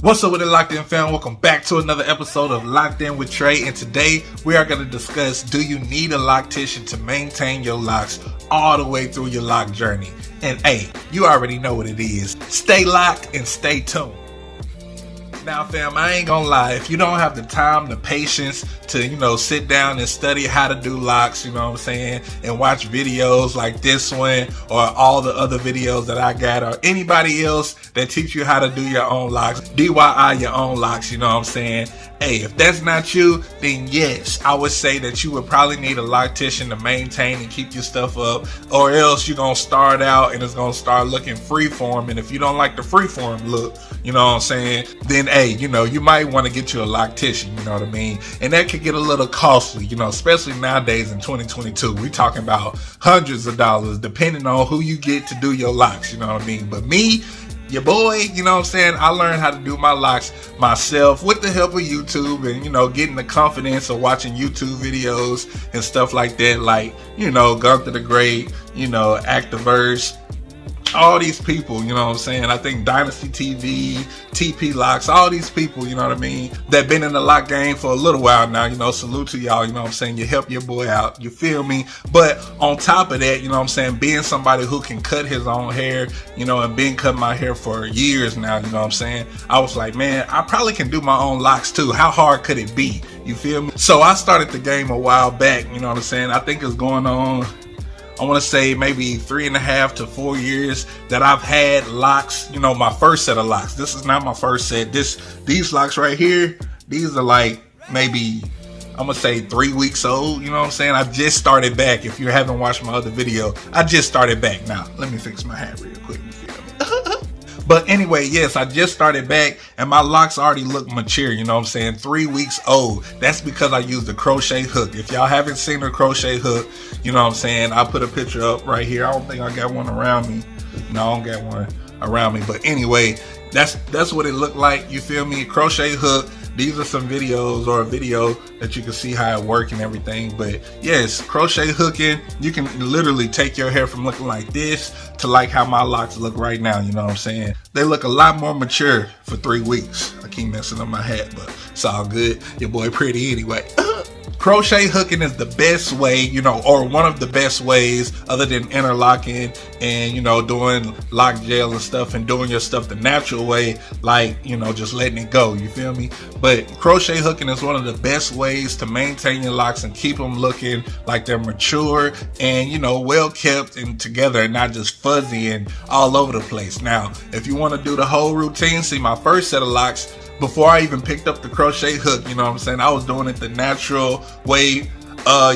What's up with the Locked In fam? Welcome back to another episode of Locked In with Trey, and today we are going to discuss, do you need a Loctician to maintain your locks all the way through your lock journey? And hey, you already know what it is. Stay locked and stay tuned. Now fam, I ain't gonna lie, if you don't have the time, the patience to, sit down and study how to do locks, you know what I'm saying, and watch videos like this one or all the other videos that I got, or anybody else that teach you how to do your own locks, DIY your own locks, you know what I'm saying. Hey, if that's not you, then yes, I would say that you would probably need a Loctician to maintain and keep your stuff up, or else you're gonna start out and it's gonna start looking freeform, and if you don't like the freeform look, you know what I'm saying, then hey, you might want to get you a Loctician, you know what I mean, and that could get a little costly, especially nowadays in 2022. We talking about hundreds of dollars depending on who you get to do your locks, you know what I mean. But me, your boy, you know what I'm saying, I learned how to do my locks myself with the help of YouTube and, getting the confidence of watching YouTube videos and stuff like that, like, Gunther the Great, Activerse, all these people, you know what I'm saying, I think Dynasty TV, TP Locks, all these people, you know what I mean, that been in the lock game for a little while now, salute to y'all, you know what I'm saying, you help your boy out, you feel me. But on top of that, you know what I'm saying, being somebody who can cut his own hair, and been cutting my hair for years now, you know what I'm saying, I was like, man, I probably can do my own locks too. How hard could it be? You feel me? So I started the game a while back, you know what I'm saying. I think it's going on, I want to say maybe 3.5 to 4 years that I've had locks, my first set of locks. This is not my first set. These locks right here, these are like maybe, I'm going to say 3 weeks old, you know what I'm saying? I just started back. If you haven't watched my other video, I just started back. Now, let me fix my hat real quick, you feel me? But anyway, yes, I just started back and my locks already look mature, you know what I'm saying? 3 weeks old. That's because I used the crochet hook. If y'all haven't seen the crochet hook, you know what I'm saying, I'll put a picture up right here. I don't think I got one around me. No, I don't got one around me. But anyway, that's what it looked like, you feel me? Crochet hook. These are some videos, or a video that you can see how it works and everything. But yes, crochet hooking, you can literally take your hair from looking like this to like how my locks look right now, you know what I'm saying? They look a lot more mature for 3 weeks. I keep messing up my hat, but it's all good. Your boy pretty anyway. Crochet hooking is the best way, or one of the best ways, other than interlocking and, doing lock gel and stuff and doing your stuff the natural way, like, just letting it go, you feel me? But crochet hooking is one of the best ways to maintain your locks and keep them looking like they're mature and, well kept and together and not just fuzzy and all over the place. Now, if you want to do the whole routine, see my first set of locks, before I even picked up the crochet hook, you know what I'm saying, I was doing it the natural way,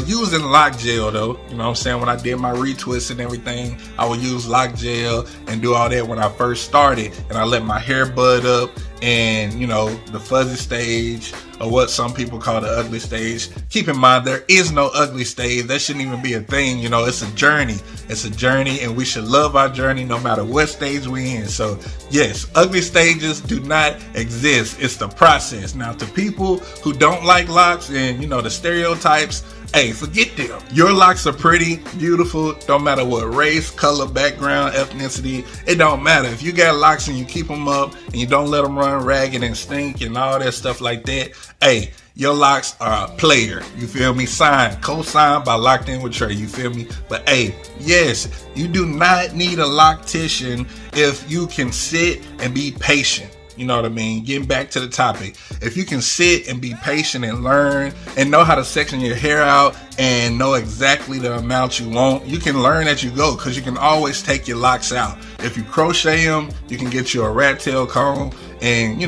using lock gel though, you know what I'm saying. When I did my retwists and everything, I would use lock gel and do all that when I first started, and I let my hair bud up and, the fuzzy stage, or what some people call the ugly stage. Keep in mind, there is no ugly stage. That shouldn't even be a thing, it's a journey. It's a journey, and we should love our journey no matter what stage we in. So yes, ugly stages do not exist. It's the process. Now, to people who don't like locks and, the stereotypes, hey, forget them. Your locks are pretty, beautiful, don't matter what race, color, background, ethnicity, it don't matter. If you got locks and you keep them up and you don't let them run ragged and stink and all that stuff like that, hey, your locks are a player, you feel me? Co-signed by Locked In with Trey, you feel me? But hey, yes, you do not need a Loctician if you can sit and be patient. You know what I mean? Getting back to the topic. If you can sit and be patient and learn and know how to section your hair out and know exactly the amount you want, you can learn as you go, because you can always take your locks out. If you crochet them, you can get you a rat tail comb and,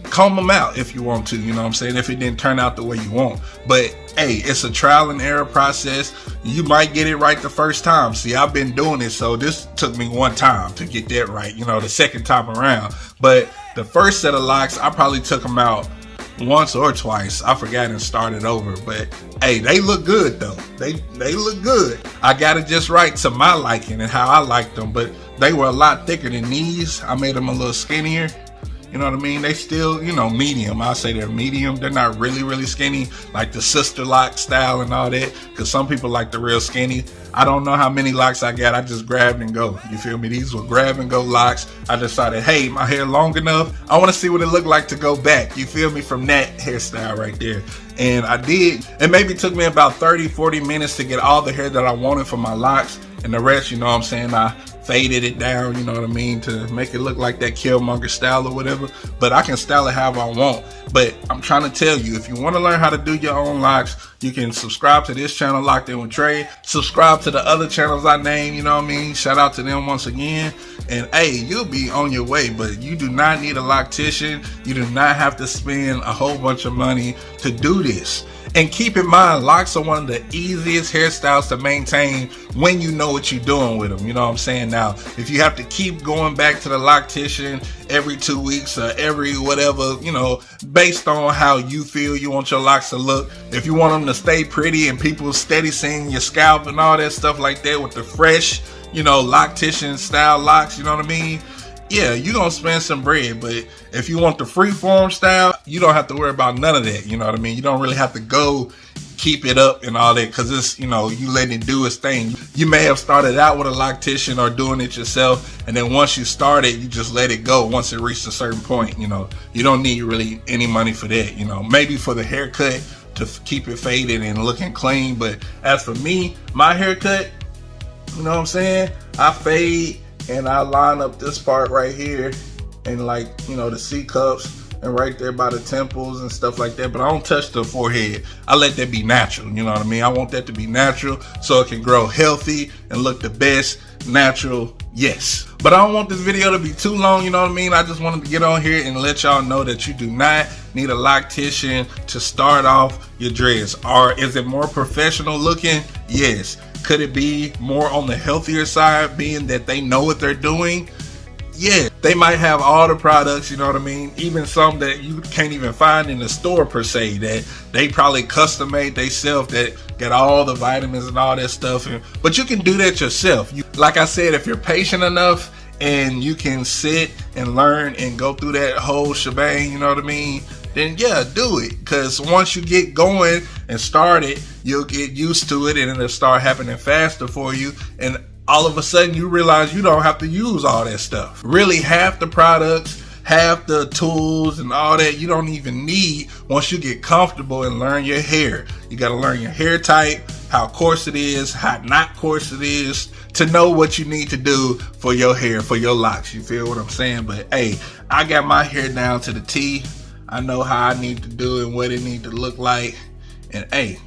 comb them out if you want to, you know what I'm saying, if it didn't turn out the way you want. But hey, it's a trial and error process. You might get it right the first time. See, I've been doing it, so this took me one time to get that right, the second time around. But the first set of locks, I probably took them out once or twice. I forgot and started over. But hey, they look good though. They look good. I got it just right to my liking and how I liked them. But they were a lot thicker than these. I made them a little skinnier. You You know what I mean? They still, you know, medium. I'll say they're medium. They're not really, really skinny, like the sister lock style and all that, because some people like the real skinny. I don't know how many locks I got. I just grabbed and go. You feel me? These were grab and go locks. I decided, hey, my hair long enough. I want to see what it looked like to go back. You feel me? From that hairstyle right there. And I did. It maybe took me about 30-40 minutes to get all the hair that I wanted for my locks. And the rest, you know what I'm saying, I faded it down, you know what I mean, to make it look like that Killmonger style or whatever. But I can style it however I want. But I'm trying to tell you, if you want to learn how to do your own locks, you can subscribe to this channel, Locked In with Trey. Subscribe to the other channels I named, you know what I mean? Shout out to them once again. And hey, you'll be on your way. But you do not need a loctician. You do not have to spend a whole bunch of money to do this. And keep in mind, locks are one of the easiest hairstyles to maintain when you know what you're doing with them. You know what I'm saying? Now, if you have to keep going back to the loctician every 2 weeks or every whatever, you know, based on how you feel you want your locks to look. If you want them to stay pretty and people steady seeing your scalp and all that stuff like that with the fresh, you know, loctician style locks, you know what I mean? Yeah, you're going to spend some bread, but if you want the freeform style, you don't have to worry about none of that, you know what I mean? You don't really have to go keep it up and all that, because it's, you know, you letting it do its thing. You may have started out with a loctician or doing it yourself, and then once you start it, you just let it go once it reaches a certain point, you know. You don't need really any money for that, you know. Maybe for the haircut to keep it faded and looking clean, but as for me, my haircut, you know what I'm saying, I fade and I line up this part right here and, like, you know, the C cups and right there by the temples and stuff like that, but I don't touch the forehead. I let that be natural, you know what I mean? I want that to be natural so it can grow healthy and look the best natural, yes. But I don't want this video to be too long, you know what I mean? I just wanted to get on here and let y'all know that you do not need a loctician to start off your dreads. Or is it more professional looking? Yes. Could it be more on the healthier side, being that they know what they're doing? Yeah, they might have all the products, you know what I mean? Even some that you can't even find in the store per se, that they probably custom made themselves, that get all the vitamins and all that stuff. But you can do that yourself. Like I said, if you're patient enough and you can sit and learn and go through that whole shebang, you know what I mean? Then yeah, do it. Because once you get going and start it, you'll get used to it and it'll start happening faster for you. And all of a sudden you realize you don't have to use all that stuff. Really, half the products, half the tools and all that you don't even need once you get comfortable and learn your hair. You got to learn your hair type, how coarse it is, how not coarse it is, to know what you need to do for your hair, for your locks. You feel what I'm saying? But hey, I got my hair down to the T. I know how I need to do it and what it need to look like. And hey,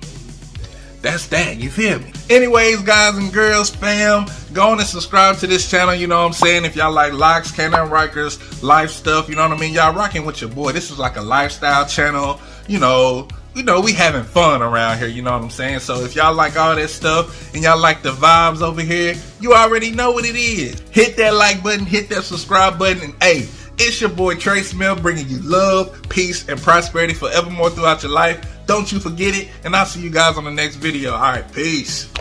that's that, you feel me? Anyways, guys and girls, fam, go on and subscribe to this channel, you know what I'm saying? If y'all like locks, canine rikers, life stuff, you know what I mean? Y'all rocking with your boy. This is like a lifestyle channel, you know, we having fun around here, you know what I'm saying? So if y'all like all that stuff and y'all like the vibes over here, you already know what it is. Hit that like button, hit that subscribe button, and hey, it's your boy Trey Smith, bringing you love, peace, and prosperity forevermore throughout your life. Don't you forget it, and I'll see you guys on the next video. All right, peace.